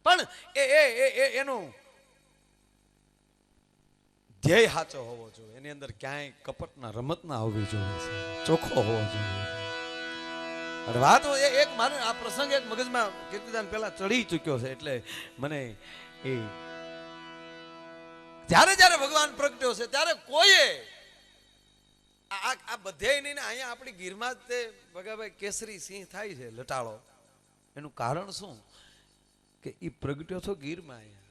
પણ એનું ધ્યેય સાચો હોવો જોઈએ, એની અંદર ક્યાંય કપટના રમત ના હોવી જોઈએ, ચોખ્ખો હોવો જોઈએ. અને વાત એક મારે આ પ્રસંગ એક મગજમાં કીર્તિદાન પહેલા ચડી ચૂક્યો છે, એટલે મને એ જ્યારે જ્યારે ભગવાન પ્રગટ્યો છે ત્યારે કોઈએ આ બધે નહીં ને અહીંયા આપણી ગીરમાં જ તે ભગાભાઈ કેસરી સિંહ થાય છે લટાળો, એનું કારણ શું કે એ પ્રગટ્યો છો ગીરમાં. અહીંયા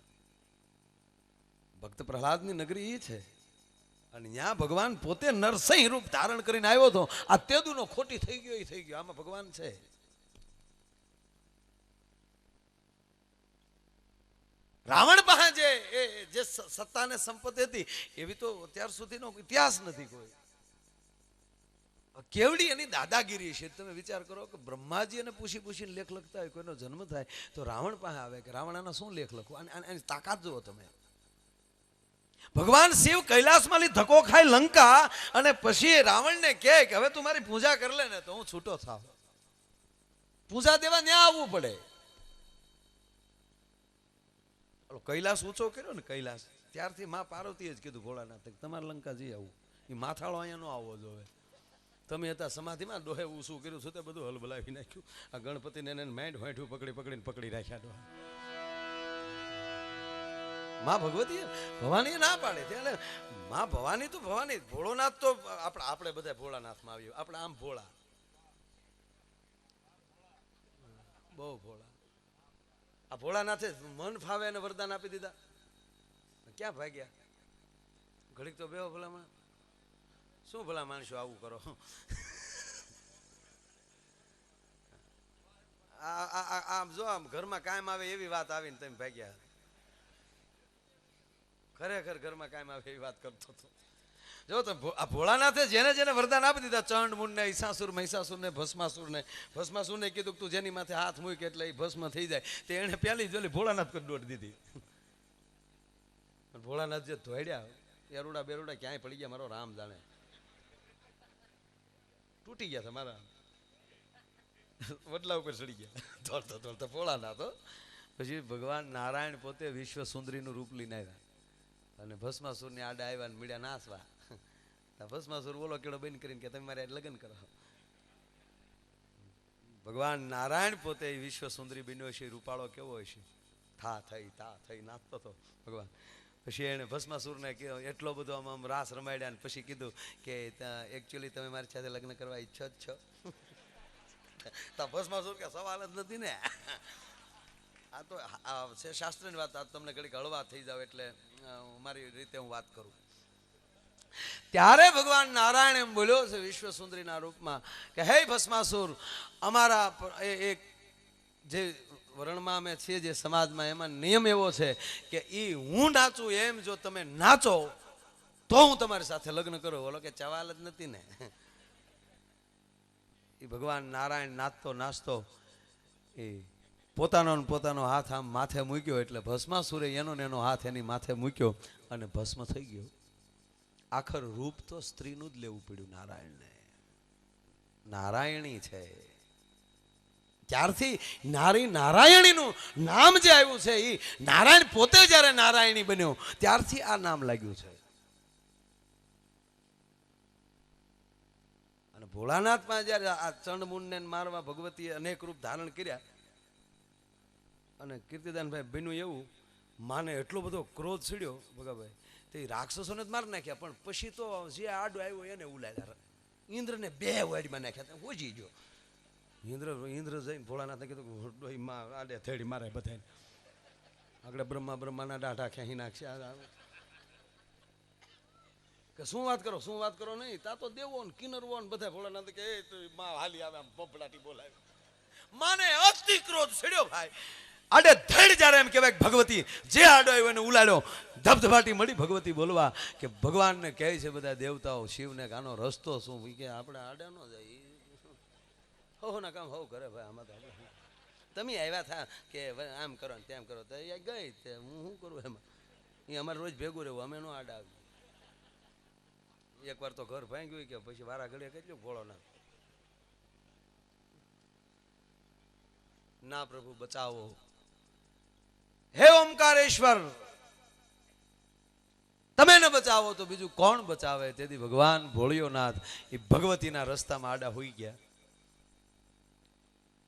ભક્ત પ્રહલાદની નગરી એ છે અને ત્યાં ભગવાન પોતે નરસિંહ રૂપ ધારણ કરીને આવ્યો હતો. આ તેદુનો ખોટી થઈ ગયો એ થઈ ગયો, આમાં ભગવાન છે. રાવણ પાસે જે સત્તા ને સંપત્તિ હતી એવી તો અત્યાર સુધીનો ઇતિહાસ નથી કોઈ. કેવડી એની દાદાગીરી છે. તમે વિચાર કરો કે બ્રહ્માજી એને પૂછી પૂછીને લેખ લખતા હોય, કોઈનો જન્મ થાય તો રાવણ પાસે આવે કે રાવણ આના શું લેખ લખવું, એની તાકાત જુઓ તમે. ભગવાન શિવ કૈલાસમાં ધક્કો ખાય લંકા અને પછી રાવણને કહે કે હવે તું મારી પૂજા કરી લે ને તો હું છૂટો થાવ. પૂજા દેવા ન્યા આવવું પડે. કૈલાસ ઊંચો કર્યો ને કૈલાસ, ત્યારથી માં પાર્વતીએ જ કીધું ભોળાનાથ તમારે લંકા જઈ આવું, એ માથાળો અહીંયા નો આવવો જોઈએ. તમે હતા સમાધિમાં ડોહે શું કર્યું છું તે બધું હલબલાવી નાખ્યું. આ ગણપતિને એને માઇન્ડ હોઠું પકડી રાખ્યા ડોહા. માં ભગવતી ભવાની ના પાડે ત્યારે માં ભવાની તો ભવાની, ભોળોનાથ તો આપણે બધા ભોળાનાથમાં આવ્યું. આપણે આમ ભોળા, બહુ ભોળા. આ ભોળાનાથે મન ફાવે એને વરદાન આપી દીધા. ક્યાં ભાગ્યા? ઘડીક તો બેહો ભલામાં. શું ભલા માણસો આવું કરો? આમ જો આમ ઘરમાં કાયમ આવે એવી વાત આવીને તમે ભાગ્યા. ખરેખર ઘરમાં કાયમ આવે એવી વાત કરતો હતો. જો તો આ ભોળાનાથે જેને જેને વરદાન આપી દીધા, ચંડ મુંડ ને ઈસાસુર મહિષાસુર ને ભસ્માસુર ને કીધું તું જેની માથે હાથ મૂક એટલે એ ભસ્મ થઈ જાય. તે એને પેલી જોલી ભોળાનાથ કરી દોડ દીધી. ભોળાનાથ જે ધોડ્યા એરુડા બેરુડા ક્યાંય પડી ગયા મારો રામ જાણે. તૂટી ગયા હતા મારા વડલા ઉપર ચડી ગયા દોડતા દોડતા ભોળાનાથ. પછી ભગવાન નારાયણ પોતે વિશ્વ સુંદરીનું રૂપ લઈને આવ્યા અને ભસ્માસુરની આડા આવ્યા ને મીડિયા નાસવા. ભસ્માસુર બોલો કેળો બંધ કરીને કે તમે મારે લગ્ન કરો. ભગવાન નારાયણ પોતે વિશ્વ સુંદરી બન્યો છે. રૂપાળો કેવો હોય છે, થા થઈ નાચતો હતો ભગવાન. પછી એને ભસ્માસુરને એટલો બધો આમ રાસ રમાડ્યા ને પછી કીધું કે એકચ્યુઅલી તમે મારી સાથે લગ્ન કરવા ઈચ્છો જ છો? તો ભસ્માસુર કે સવાલ જ નથી ને. આ તો છે શાસ્ત્રની વાત. આ તમને ઘડીક હળવા થઈ જાવ એટલે મારી રીતે હું વાત કરું. ત્યારે ભગવાન નારાયણ એમ બોલ્યો છે વિશ્વ સુંદરીના રૂપમાં કે હે ભસ્માસુર, અમારા એક જે વર્ણમાં અમે છીએ, જે સમાજમાં, એમાં નિયમ એવો છે કે હું નાચું એમ જો તમે નાચો તો હું તમારી સાથે લગ્ન કરું. બોલો કે ચવાલ જ નથી ને. એ ભગવાન નારાયણ નાચતો નાચતો એ પોતાનો હાથ આમ માથે મૂક્યો એટલે ભસ્માસુરે એનો હાથ એની માથે મૂક્યો અને ભસ્મ થઈ ગયો. આખર રૂપ તો સ્ત્રીનું જ લેવું પડ્યું નારાયણને. નારાયણી છે. ત્યારથી નારાયણીનું નામ જે આવ્યું છે, એ નારાયણ પોતે જ્યારે નારાયણી બન્યો ત્યારથી આ નામ લાગ્યું છે. અને ભોળાનાથમાં જયારે આ ચંડમુંડને મારવા ભગવતીએ અનેક રૂપ ધારણ કર્યા અને કીર્તિદાનભાઈ બન્યું એવું, માને એટલો બધો ક્રોધ ચડ્યો ભગાભાઈ, તે રાક્ષસોને જ મારી નાખ્યા. પણ પછી તો જે આડો આવ્યો એને ઉલાડ્યા. ઇન્દ્રને 2 વાડીમાં નાખ્યા. હોજી ગયો ઇન્દ્ર જઈને ભોળાનાથને કીધું માં આડે થેડી મારે બધાને. આગળ બ્રહ્માના ડાઢા ખેંચી નાખશે. કે શું વાત કરો નહીં, તા તો દેવો ને કિન્નરવો ને બધા. ભોળાનાથ કે માં હાલી આવે આમ બબડાટી બોલાવે. માને અતિ ક્રોધ છેડ્યો ભાઈ. આડે ધડ જ્યારે એમ કહેવાય ભગવતી જે આડો આવ્યો એને ઉલાડ્યો. ધબધબાટી મળી ભગવતી બોલવા કે ભગવાનને કહે છે બધા દેવતાઓ શિવને કે આનો રસ્તો શું, કે આપણે આડે ન જાય. હો ના કામ હો કરે ભાઈ. આમાં તો તમે આવ્યા થા કે આમ કરો ને તેમ કરો તો એ ગઈ તે હું શું કરું એમાં. એ અમારે રોજ ભેગું રહેવું, અમે નો આડા આવી. એકવાર તો ઘર ભાંગ્યું કે પછી વારા ઘડીએ કેટલું ભોળો ના પ્રભુ બચાવો. હે ઓમકારેશ્વર, તમે ન બચાવો તો બીજું કોણ બચાવે? તેથી ભગવાન ભોળિયોનાથ એ ભગવતીના રસ્તામાં આડા હોઈ ગયા.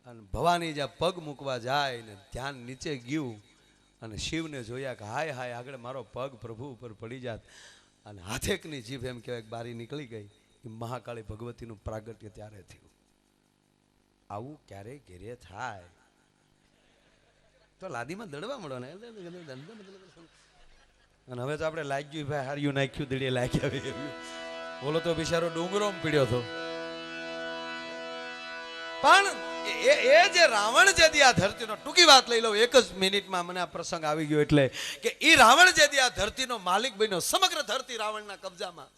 અને ભવાની જ્યાં પગ મૂકવા જાય ને ધ્યાન નીચે ગયું અને શિવને જોયા કે હાય હાય આગળ મારો પગ પ્રભુ ઉપર પડી જાત. અને હાથેકની જીભ એમ કહેવાય બારી નીકળી ગઈ. એ મહાકાળી ભગવતીનું પ્રાગટ્ય ત્યારે થયું. આવું ક્યારેય ઘેરે થાય તો લાદીમાં દડવા મળો ને. અને હવે તો આપણે લાગ્યું ભાઈ હાર્યું નાખ્યું દડીએ લાગ્યા. બોલો તો બિચારો ડુંગરો પીડ્યો હતો. પણ એ જે રાવણ જે આ ધરતીનો, ટૂંકી વાત લઈ લઉં એક જ મિનિટમાં, મને આ પ્રસંગ આવી ગયો એટલે, કે એ રાવણ જે આ ધરતીનો માલિક બન્યો, સમગ્ર ધરતી રાવણના કબજામાં.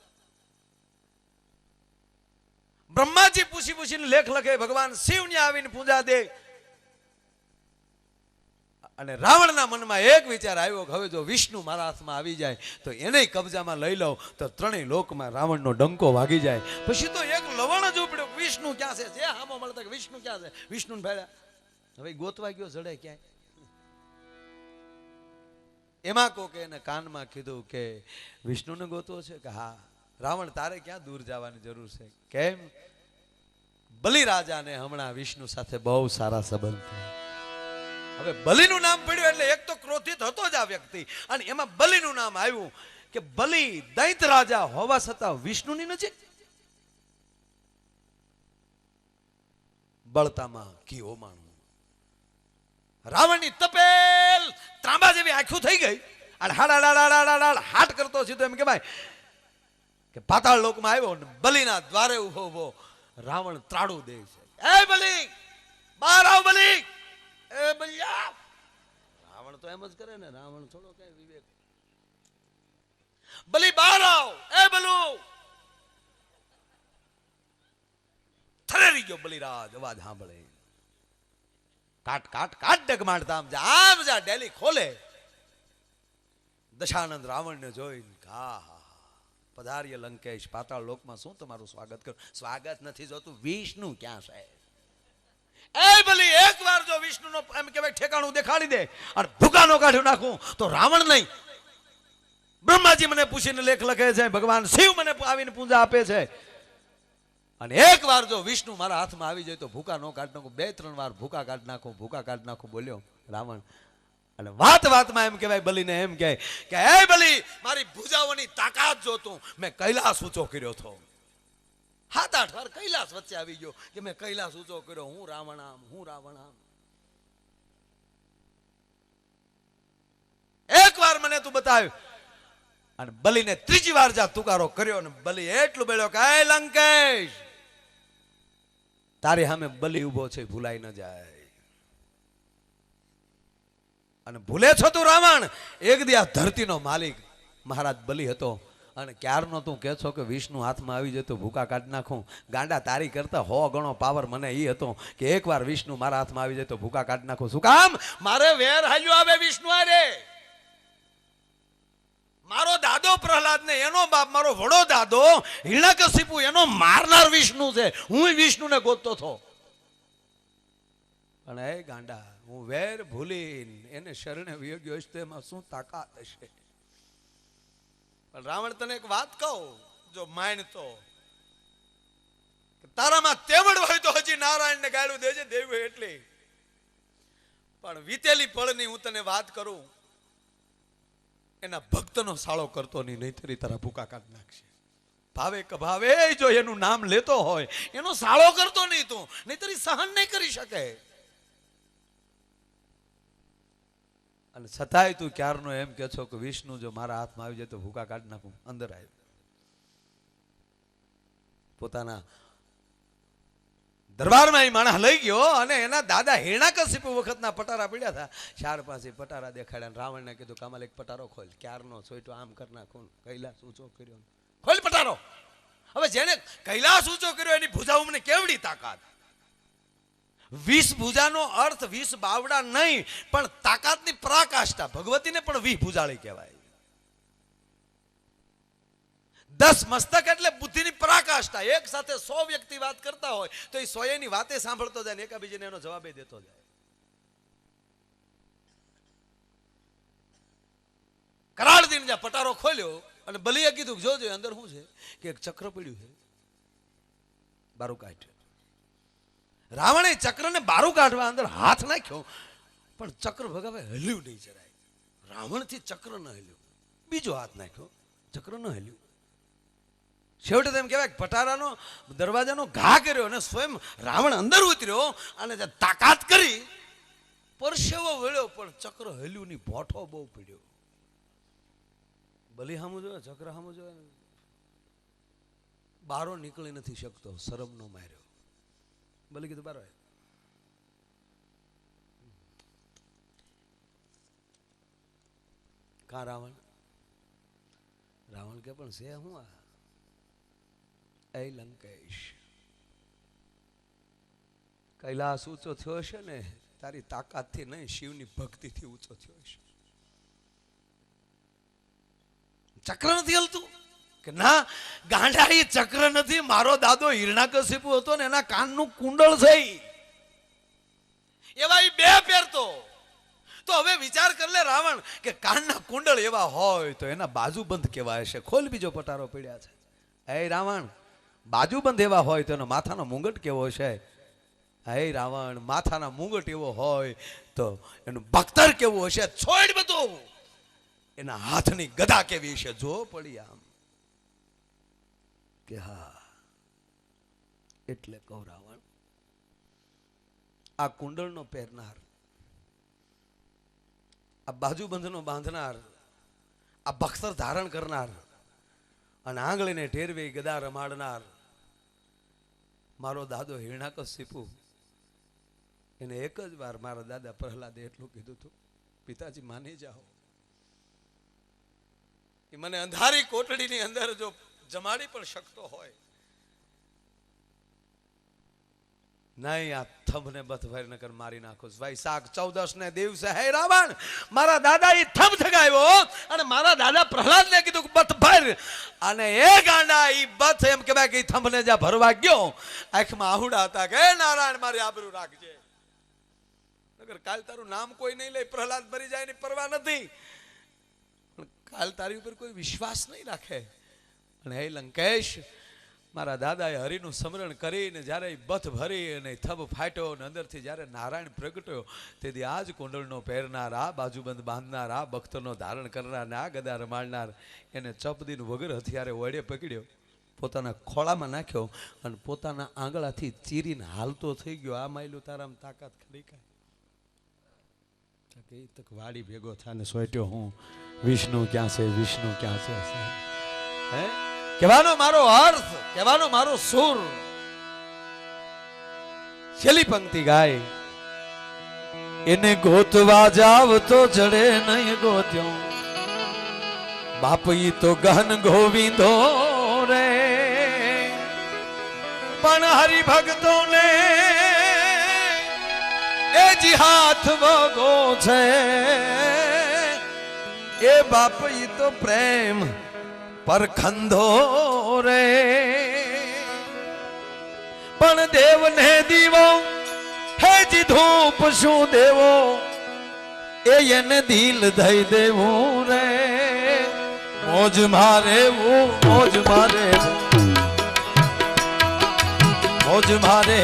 બ્રહ્માજી પૂછી પૂછીને લેખ લખે, ભગવાન શિવને આવીને પૂજા દે. અને રાવણના મનમાં એક વિચાર આવ્યો કે હવે જો વિષ્ણુ મારા હાથમાં આવી જાય તો એને કબજામાં લઈ લઉં તો ત્રણેય લોકમાં રાવણનો ડંકો વાગી જાય. પછી તો એક લવણ જ ઉપડ્યો, વિષ્ણુ ક્યાં છે? જે હામો મળતા કે વિષ્ણુ ક્યાં છે? વિષ્ણુને ભેળ્યા. હવે ગોતવા ગયો જડે ક્યાંય. એમાં કોકે એને કાનમાં કીધું કે વિષ્ણુને ગોતવો છે? કે હા. રાવણ તારે ક્યાં દૂર જવાની જરૂર છે? કેમ? બલિરાજાને હમણાં વિષ્ણુ સાથે બહુ સારા સંબંધ થયા. હવે બલિનું નામ પડ્યું એટલે એક તો ક્રોધિત હતો જ આ વ્યક્તિ, અને એમાં બલિનું નામ આવ્યું કે બલિ દૈત રાજા હોવા છતાં વિષ્ણુની નજીક. બળતામાં ઘી ઓમાણું. રાવણની તપેલ ત્રાંબા જેવી આંખું થઈ ગઈ અને હાટ કરતો સીધો એમ કહેવાય કે પાતાળ લોકમાં આવ્યો ને બલિના દ્વારે ઉભો ઉભો રાવણ ત્રાડું દે છે. એ બલિ બહાર આવ, બલિ એ બલિયા. રાવણ તો એમ જ કરે ને, રાવણ થોડો કઈ વિવેક. બલિ બહાર આવ, એ બલુ. થરેરી ગયો બલિરાજ અવાજ સાંભળે. કાટ કાટ કાટ ડગમાડતા આમ જા ડેલી ખોલે. દશાનંદ રાવણને જોઈને હા પધાર્ય લંકેશ, પાતાળ લોકમાં શું તમારું સ્વાગત કરું? સ્વાગત નથી જોતું, વિષ્ણુ ક્યાં છે? એ બલી એકવાર જો વિષ્ણુનો એમ કહેવાય ઠેકાણું દેખાડી દે અને ભૂકાનો કાઢી નાખું તો રાવણ નહીં. બ્રહ્માજી મને પૂછીને લેખ લખે છે, ભગવાન શિવ મને આવીને પૂજા આપે છે. અને એકવાર જો વિષ્ણુ મારા હાથમાં આવી જાય તો ભૂકા નો કાઢી નાખું. 2-3 વાર ભૂકા કાઢી નાખું, ભૂકા કાઢી નાખું બોલ્યો રાવણ. અને વાત વાતમાં એમ કહેવાય બલીને એમ કહે કે હે બલી, મારી ભુજાઓની તાકાત જોતું મેં કૈલાસ ઊંચો કર્યો હતો. 7-8 વાર કૈલાસ વચ્ચે આવી ગયો કે મેં કૈલાસ ઊંચો કર્યો. હું રાવણ આમ, હું રાવણ આમ. એક વાર મને તું બતાવ. અને બલીને 3જી વાર જા તુકારો કર્યો ને બલી એટલું બોલ્યો કે હે લંકેશ, તારી સામે બલી ઉભો છે, ભૂલાઈ ન જાય. અને ભૂલે છો તું રાવણ? એક દી આ ધરતીનો માલિક મહારાજ બલી હતો અને ક્યારનો તું કહે છો કે વિષ્ણુ હાથમાં આવી જાય તો ભૂકા કાઢી નાખું. ગાંડા, તારી કરતા 100 ગણો પાવર મને એ હતો કે એકવાર વિષ્ણુ મારા હાથમાં આવી જાય તો ભૂકા કાઢી નાખું. શું કામ? મારે વેર હાલ્યો આવે વિષ્ણુ આરે. મારો દાદો પ્રહલાદ ને એનો બાપ મારો વડો દાદો હિરણ્યકશિપુ એનો મારનાર વિષ્ણુ છે. હું વિષ્ણુને ગોતતો હતો. પણ એ ગાંડા, હું વેર ભૂલી એને શરણે વયો ગયો હશે તો એમાં શું તાકાત હશે? પણ રાવણ, તને એક વાત કહું, જો માન તો તારામાં તેવડ હોય તો હજી નારાયણને ગાળું દેજે, દેવું એટલી. પણ વીતેલી પળની હું તને વાત કરું, એના ભક્તનો સાળો કરતો નહીં, નહીતરી તારા ભૂકા કાઢી નાખશે. ભાવે કે ભાવે જો એનું નામ લેતો હોય એનો સાળો કરતો નહીં તું, નહીતરી સહન નહીં કરી શકે. અને છતાંય તું ક્યારનો એમ કે છો કે વિષ્ણુ જો મારા હાથમાં આવી જાય તો ભૂકા કાઢી નાખું. અંદર આવ્યો, પોતાના દરબારમાં એ માણસ લઈ ગયો અને એના દાદા હિરણ્યકશિપુ વખતના પટારા પડ્યા હતા. 4-5 પટારા દેખાડ્યા. રાવણને કીધું કામાલ એક પટારો ખોલ. ક્યારનો સોઈટો આમ કરી નાખું, કૈલાસ ઊંચો કર્યો, ખોલ પટારો. હવે જેને કૈલાસ ઊંચો કર્યો એની ભુજાઓ મને કેવડી તાકાત. 20 ભુજાનો અર્થ 20 બાવડા નહીં, પણ તાકાતની પરાકાષ્ઠા. ભગવતીને પણ 20 ભુજાળી કહેવાય. 10 મસ્તક એટલે બુદ્ધિની પરાકાષ્ઠા. એક સાથે 100 વ્યક્તિ વાત કરતા હોય તો એ 100 ની વાતે સાંભળતો જાય ને એકાબીજાને એનો જવાબ દેતો જાય. જ્યાં પટારો ખોલ્યો અને બલિએ કીધું કે જોજો અંદર શું છે કે એક ચક્ર પડ્યું છે, બારું કાઢ. રાવણે ચક્રને બારું કાઢવા અંદર હાથ નાખ્યો, પણ ચક્ર ભગાવે હલ્યું નહીં જરાય. રાવણથી ચક્ર ન હલ્યું, બીજો હાથ નાખ્યો, ચક્ર ન હલ્યું. છેવટે તેમ કહેવાય પટારાનો દરવાજાનો ઘા કર્યો અને સ્વયં રાવણ અંદર ઉતર્યો અને તાકાત કરી પરસેવો વળ્યો, પણ ચક્ર હલ્યું નહીં, ભોઠો બહુ પીડ્યો. બલી સામું જોયો, ચક્ર સામું જોયો, બારો નીકળી નથી શકતો, શરમ નો માર્યો. બલી કીધું બારો. કા રાવણ? રાવણ કે પણ છે હું આ એ લંકેશ, કૈલાસ ઊંચો થયો છે ને તારી તાકાતથી નહીં, શિવની ભક્તિથી ઊંચો થયો છે. ચક્ર નથી હલતું કે ના ગાંડા, એ ચક્ર નથી, મારો દાદો હિરણાકશિપુ હતો ને એના કાનનું કુંડળ છે, એવા એ બે પહેરતો. તો હવે વિચાર કર લે રાવણ કે કાનના કુંડળ એવા હોય તો એના બાજુબંધ કેવા હશે. ખોલ બીજો પટારો પડ્યા છે. એ રાવણ, બાજુબંધ એવા હોય તો એનો માથાનો મુંગટ કેવો છે? હે રાવણ, માથાના મુંગટ એવો હોય તો એનું બખ્તર કેવું હશે? છોડ બધું, એના હાથની ગદા કેવી છે? જો પડી આમ કે હા. એટલે કહું રાવણ, આ કુંડળનો પહેરનાર, આ બાજુબંધનો બાંધનાર, આ બખ્તર ધારણ કરનાર અને આંગળીને ઠેરવી ગદા રમાડનાર મારો દાદો હિરણાકશિપુ, એને એક જ વાર મારા દાદા પ્રહલાદે એટલું કીધું હતું, પિતાજી માની જાઓ. એ મને અંધારી કોટડીની અંદર જો જમાડી પણ શકતો હોય, નહીં આ થંભને બથભર નકર મારી નાખો. વૈશાખ 14 ને દિવસે હે રાવણ, મારા દાદા એ થંભ થગાવ્યો અને મારા દાદા પ્રહલાદને કીધું કે બથ ભર, અને એ ગાંડા ઈ બથ એમ કહેવાય કે થંભને જ્યાં ભરવા ગયો, આંખમાં આહુડા હતા કે નારાયણ મારી આબરૂ રાખજે, નકર કાલ તારું નામ કોઈ નહીં લે. પ્રહલાદ મરી જાય ની પરવા નથી, પણ કાલ તારી ઉપર કોઈ વિશ્વાસ નહીં રાખે. અને હે લંકેશ, મારા દાદાએ હરિનું સ્મરણ કરીને જ્યારે બથ ભરી અને થબ ફાટ્યો અને અંદરથી જ્યારે નારાયણ પ્રગટ્યો, તેથી આ જ કુંડળનો પહેરનાર, આ બાજુબંધ બાંધનાર, આ બખ્તરનો ધારણ કરનાર ને આ ગદા રમાડનાર, એને ચપદીન વગર હથિયારે વડે પકડ્યો, પોતાના ખોળામાં નાખ્યો અને પોતાના આંગળાથી ચીરીને હાલતો થઈ ગયો. આ માયલું તારામ તાકાત ખરી કાંઈ? તક વાડી ભેગો થાને સોટ્યો હું, વિષ્ણુ ક્યાં છે, વિષ્ણુ ક્યાં છે? હે કહેવાનો મારો અર્થ, કહેવાનો મારો સુર. છેલ્લી પંક્તિ ગાય, એને ગોતવા જાવ તો જડે નહીં ગોત્યો, બાપ ઈ તો ગહન ગોવિંદો રે, પણ હરિભક્તો ને એ જી હાથ વગો છે, એ બાપ ઈ તો પ્રેમ પરખંધો રે, પણ દેવને દીવો હે જી ધૂપ શું દેવો, એ એને દિલ દઈ દેવું રે. મોજ મારે મોજ મારે મોજ મારે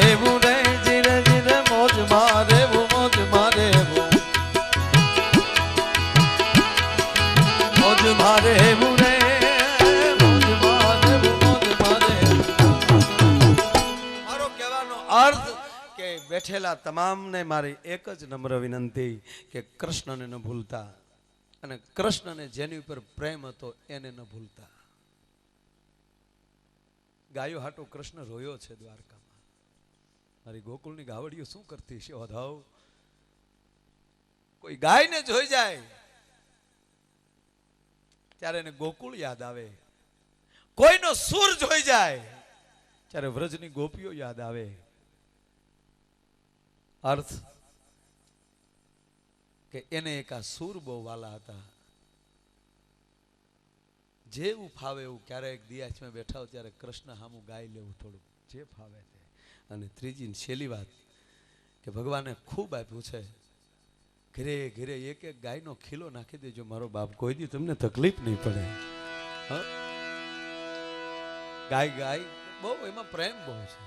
રે, જીરે જીરે મોજ મારે મોજ મારે મોજ મારે રે. અર્થ કે બેઠેલા તમામને મારી એક જ નમ્ર વિનંતી કે કૃષ્ણને ન ભૂલતા, અને કૃષ્ણને જેની ઉપર પ્રેમ હતો એને ન ભૂલતા. ગાયો હાટો કૃષ્ણ રોયો છે દ્વારકામાં. મારી ગોકુળની ગાવડીઓ શું કરતી છે? ઓધાવ કોઈ ગાયને જોઈ જાય ત્યારે એને ગોકુળ યાદ આવે, કોઈનો સુર જોઈ જાય ત્યારે વ્રજની ગોપીઓ યાદ આવે. અર્થ કે એને એક આ સુર બહુ વાલા હતા. જેવું ફાવે એવું ક્યારેક દિયાચમાં બેઠા હોય ત્યારે કૃષ્ણ સામું ગાઈ લેવું થોડું, જે ફાવે તે. અને ત્રીજી છેલ્લી વાત કે ભગવાને ખૂબ આપ્યું છે ઘરે ઘરે એક એક ગાયનો ખીલો નાખી દેજો મારો બાપ, કોઈ દી તમને તકલીફ નહીં પડે. હ ગાય ગાય બહુ એમાં પ્રેમ બહુ છે.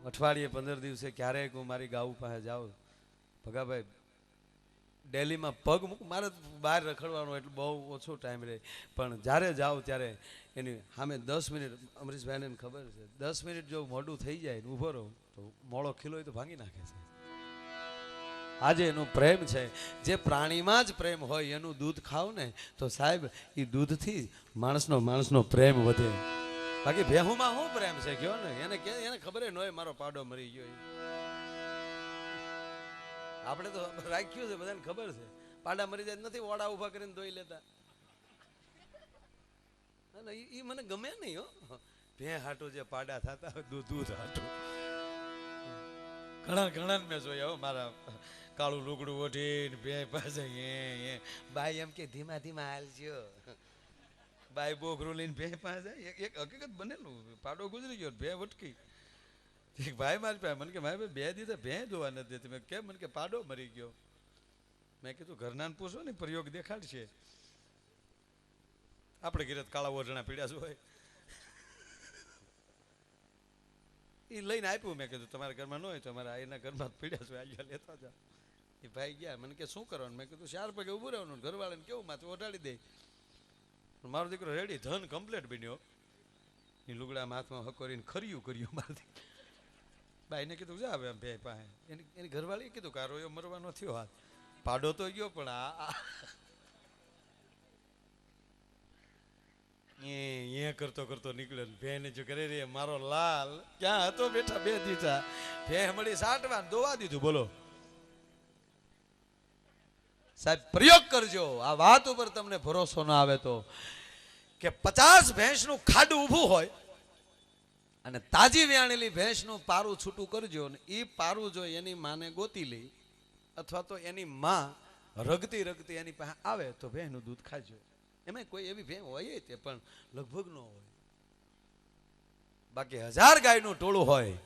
અઠવાડિયે 15 દિવસે ક્યારેક હું મારી ગાઉ પાસે જાઉં, ભગાભાઈ ડેલીમાં પગ મૂક, મારે બહાર રખડવાનો એટલે બહુ ઓછો ટાઈમ રહે, પણ જ્યારે જાઉં ત્યારે એની સામે 10 મિનિટ, અમરીશભાઈને ખબર છે, 10 મિનિટ જો મોડું થઈ જાય ને ઊભો રહું તો મોડો ખીલો હોય તો ભાંગી નાખે છે. આજે એનો પ્રેમ છે. જે પ્રાણીમાં જ પ્રેમ હોય એનું દૂધ ખાવ ને તો સાહેબ એ દૂધથી માણસનો પ્રેમ વધે. બાકી ભેહુમાં શું પ્રેમ છે કયો ને, એને ખબર ન હોય મારો પાડો મરી ગયો. આપણે તો રાખ્યું છે, બધાને ખબર છે પાડા મરી જાય નથી ઓડા ઉભા કરીને ધોઈ લેતા. એ મને ગમે નહીં હો, ભે હાટું જે પાડા થતા દૂધ હાટું. ઘણા મેં જોયા હો, મારા કાળું લુગડું ઓઢીને બે પાસે બાઈ એમ કે ધીમા ધીમા હાલજો, બાઈ બોઘરું લઈને બે પાસે. એક હકીકત બનેલું, પાડો ગુજરી ગયો, બે વટકી. ભાઈ મારી પાસે મને કે ભાઈ 2 દિવસે ભે જોવા નથી દેતી. મેં કેમ? મને કે પાડો મરી ગયો. મેં કીધું ઘરના પૂછો ને, પ્રયોગ દેખાડશે. આપણે ઘરે કાળા ઓઢણા પીડ્યા શું હોય, એ લઈને આપ્યું. મેં કીધું તમારા ઘરમાં ન હોય તો અમારા એના ઘરમાં પીડ્યા છું, અહીંયા લેતા જાઓ. એ ભાઈ ગયા. મને કે શું કરવાનું? મેં કીધું 4 પગે ઊભું રહેવાનું, ઘરવાળાને કેવું માથે ઓઢાડી દે. મારો દીકરો રેડી ધન કમ્પ્લીટ બન્યો. એ લુગડા હાથમાં હકોરીને ખર્યું કર્યું મારા દીકરો. ભાઈને કીધું જા હવે બે પાસે. એની ઘરવાળીએ કીધું કે આ રોયો મરવાનો થયો, હાથ પાડો તો ગયો પણ આ એ કરતો નીકળ્યો. ભેને જો કરે રે મારો લાલ ક્યાં હતો બેઠા 2 દીધા. ભે મળી સાટવા દોવા દીધું. બોલો સાહેબ, પ્રયોગ કરજો. આ વાત ઉપર તમને ભરોસો ના આવે તો કે 50 ભેંસનું ખાડું ઊભું હોય અને તાજી વ્યાણેલી ભેંસનું પારું છૂટું કરજો, ને એ પારું જો એની માને ગોતી લે અથવા તો એની માં રગતી એની પાસે આવે તો ભેંનું દૂધ ખાજો. એમાં કોઈ એવી ભેં હોય તે પણ લગભગ ન હોય. બાકી 1000 ગાયનું ટોળું હોય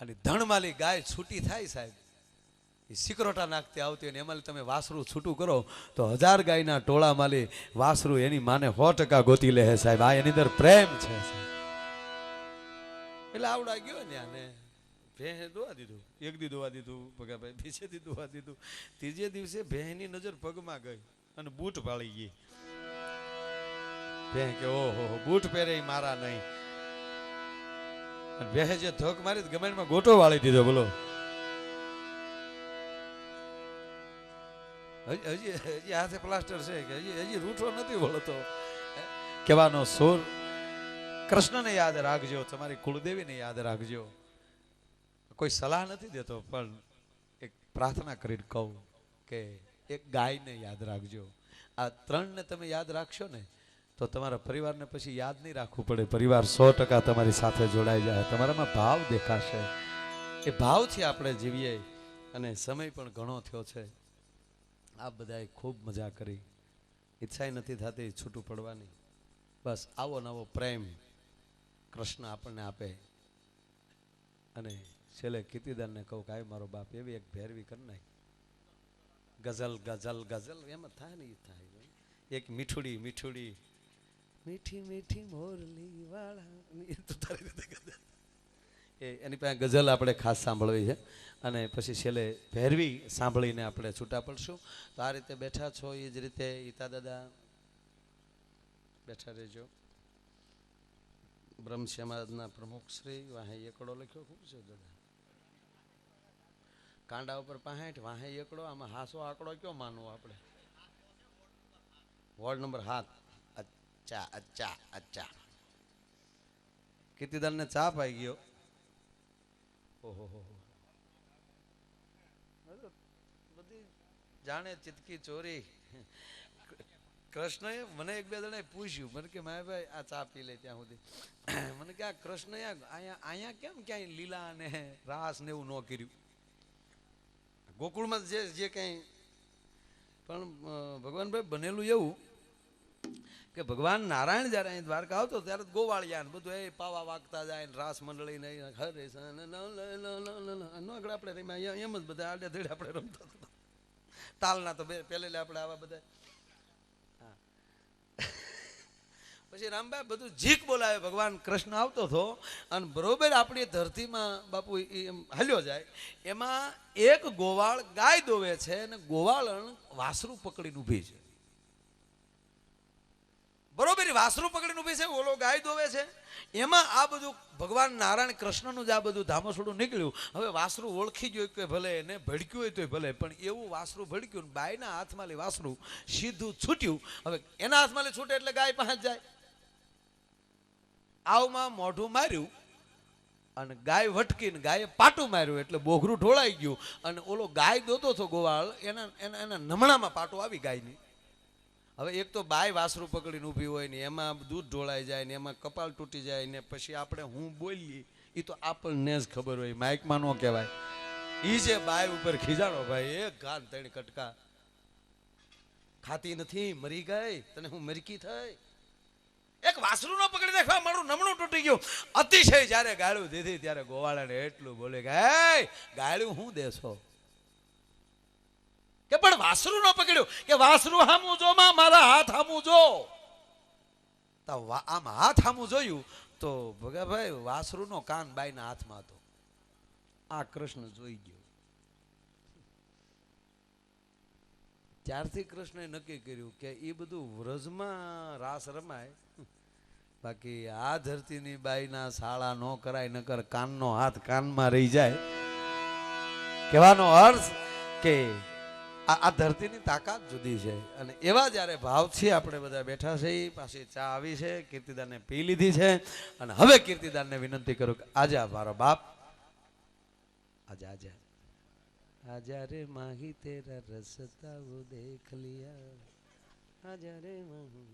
અને ધણમાલી ગાય છૂટી થાય સાહેબ, એ સિકરોટા નાખતી આવતી હોય ને એમાં તમે વાસરું છૂટું કરો તો 1000 ગાયના ટોળા માલી વાસરું એની માને 100% ગોતી લે સાહેબ. આ એની અંદર પ્રેમ છે. એટલે આવડા ગયો ને આને ભેં દોવા દીધું, 1 દી દોવા દીધું ભગાભાઈ, બીજે દી દોવા દીધું, 3જે દિવસે ભેંની નજર પગમાં ગઈ અને બૂટ પાળી ગઈ. ભેં કે ઓહો બૂટ પહેરે મારા નહીં. ભેં જે ધોક મારી ગમેણમાં ગોટો વાળી દીધો. બોલો હજી હાથે પ્લાસ્ટર છે કે હજી રૂઠો નથી વળતો. કહેવાનો સુર કૃષ્ણને યાદ રાખજો, તમારી કુળદેવીને યાદ રાખજો. કોઈ સલાહ નથી દેતો પણ એક પ્રાર્થના કરીને કહું કે એક ગાયને યાદ રાખજો. આ 3ને તમે યાદ રાખશો ને તો તમારા પરિવારને પછી યાદ નહીં રાખવું પડે. પરિવાર 100% તમારી સાથે જોડાઈ જાય. તમારામાં ભાવ દેખાશે. એ ભાવથી આપણે જીવીએ. અને સમય પણ ઘણો થયો છે. આ બધાએ ખૂબ મજા કરી. ઈચ્છા નથી થતી છૂટું પડવાની. બસ આવો નવો પ્રેમ કૃષ્ણ આપણને આપે. અને છેલ્લે કીર્તિદાનને કહું કે મારો બાપ એવી એક ભેરવી કરી નાખ. ગઝલ ગઝલ ગઝલ એમ થાય ને, એ થાય. એક મીઠુડી મીઠુડી મીઠી મીઠી મોરલી વાળા, એની પાસે ગઝલ આપણે ખાસ સાંભળવી છે. અને પછી છેલ્લે ભેરવી સાંભળીને આપણે છૂટા પડશું. તો આ રીતે બેઠા છો એ જ રીતે ઈતા દાદા બેઠા રહેજો. બ્રહ્મ સમાજના પ્રમુખ શ્રી વાહે એકડો લખ્યો ખૂબ છે દાદા. કાંડા ઉપર 65 વાહે એકડો. આમાં હાસો આંકડો કયો માનવો આપણે? Ward number 7. અચ્છા અચ્છા અચ્છા. કીર્તિદાનને ચા પાઈ ગયો. ઓહો બધી જાણે ચિતકી ચોરી. કૃષ્ણએ મને 1-2 જણાએ પૂછ્યું, મને કે માયાભાઈ આ ચા પી લે ત્યાં સુધી. મને કે આ કૃષ્ણએ અહીંયા કેમ ક્યાંય લીલા અને રાસ ને એવું ન કર્યું? ગોકુળમાં જે કંઈ પણ ભગવાનભાઈ બનેલું એવું કે ભગવાન નારાયણ જ્યારે અહીં દ્વારકા આવતો ત્યારે ગોવાળિયા ને બધું એ પાવા વાગતા જાય ને રાસ મંડળી ને હરે આગળ આપણે રમ્યા એમ જ બધા આડે ધીડે આપણે રમતા હતા. તાલના તો પેલે આપણે આવા બધા. પછી રામભાઈ બધું જીક બોલાવે. ભગવાન કૃષ્ણ આવતો હતો અને બરોબર આપણી ધરતીમાં બાપુ એમ હાલ્યો જાય. એમાં એક ગોવાળ ગાય દોવે છે અને ગોવાળણ વાસરું પકડીને ઊભી છે. બરોબર વાસરું પકડીને ઊભી છે, ઓલો ગાય દોવે છે. એમાં આ બધું ભગવાન નારાયણ કૃષ્ણનું જ આ બધું ધામસોડું નીકળ્યું. હવે વાસરું ઓળખી ગયું કે ભલે એને ભડક્યું હોય તો ભલે, પણ એવું વાસરું ભડક્યું ને બાયના હાથમાં વાસરું સીધું છૂટ્યું. હવે એના હાથમાં છૂટે એટલે ગાય પાસે જાય. આવમાં મોઢું માર્યું અને ગાય વટકીને ગાયે પાટું માર્યું એટલે બોઘરું ઢોળાઈ ગયું. અને ઓલો ગાય દોતો હતો ગોવાળ, એના નમણામાં પાટું આવી ગાયની. હવે એક તો બાય વાસરું પકડીને ઊભી હોય ને એમાં દૂધ ઢોળાઈ જાય ને એમાં કપાળ તૂટી જાય ને પછી આપણે હું બોલીએ એ તો આપણને જ ખબર હોય, માઇકમાં ન કહેવાય. એ જે બાય ઉપર ખીજાણો ભાઈ, એક ગાન ત્રણ કટકા ખાતી નથી, મરી ગઈ, તને હું મરકી થઈ. એક વાસરું ન પકડી નાખવા મારું નમણું તૂટી ગયું. અતિશય જ્યારે ગાળું દીધી ત્યારે ગોવાળાને એટલું બોલે કે ગાળું હું દેશો કે પણ વાસરું ન પકડ્યું કે વાસરું હામું જો માં, મારા હાથ હામું જો. તો આમ હાથ હામું જોયું તો ભગાભાઈ વાસરું નો કાન બાઈના હાથમાં હતો. આ કૃષ્ણ જોઈ ગયો. ત્યારથી કૃષ્ણએ નક્કી કર્યું કે એ બધું વ્રજમાં રાસ રમાય, બાકી આ ધરતીની બાઈના શાળા ન કરાય, નકર કાનનો હાથ કાનમાં રહી જાય. કહેવાનો અર્થ કે આ ધરતીની તાકાત જુદી છે. અને એવા જ્યારે ભાવથી આપણે બધા બેઠા છે. પાછી ચા આવી છે, કીર્તિદાનને પી લીધી છે. અને હવે કીર્તિદાનને વિનંતી કરું કે આજે મારો બાપ આજે आजा रे माही तेरा रसता वो देख लिया आजा रे माही.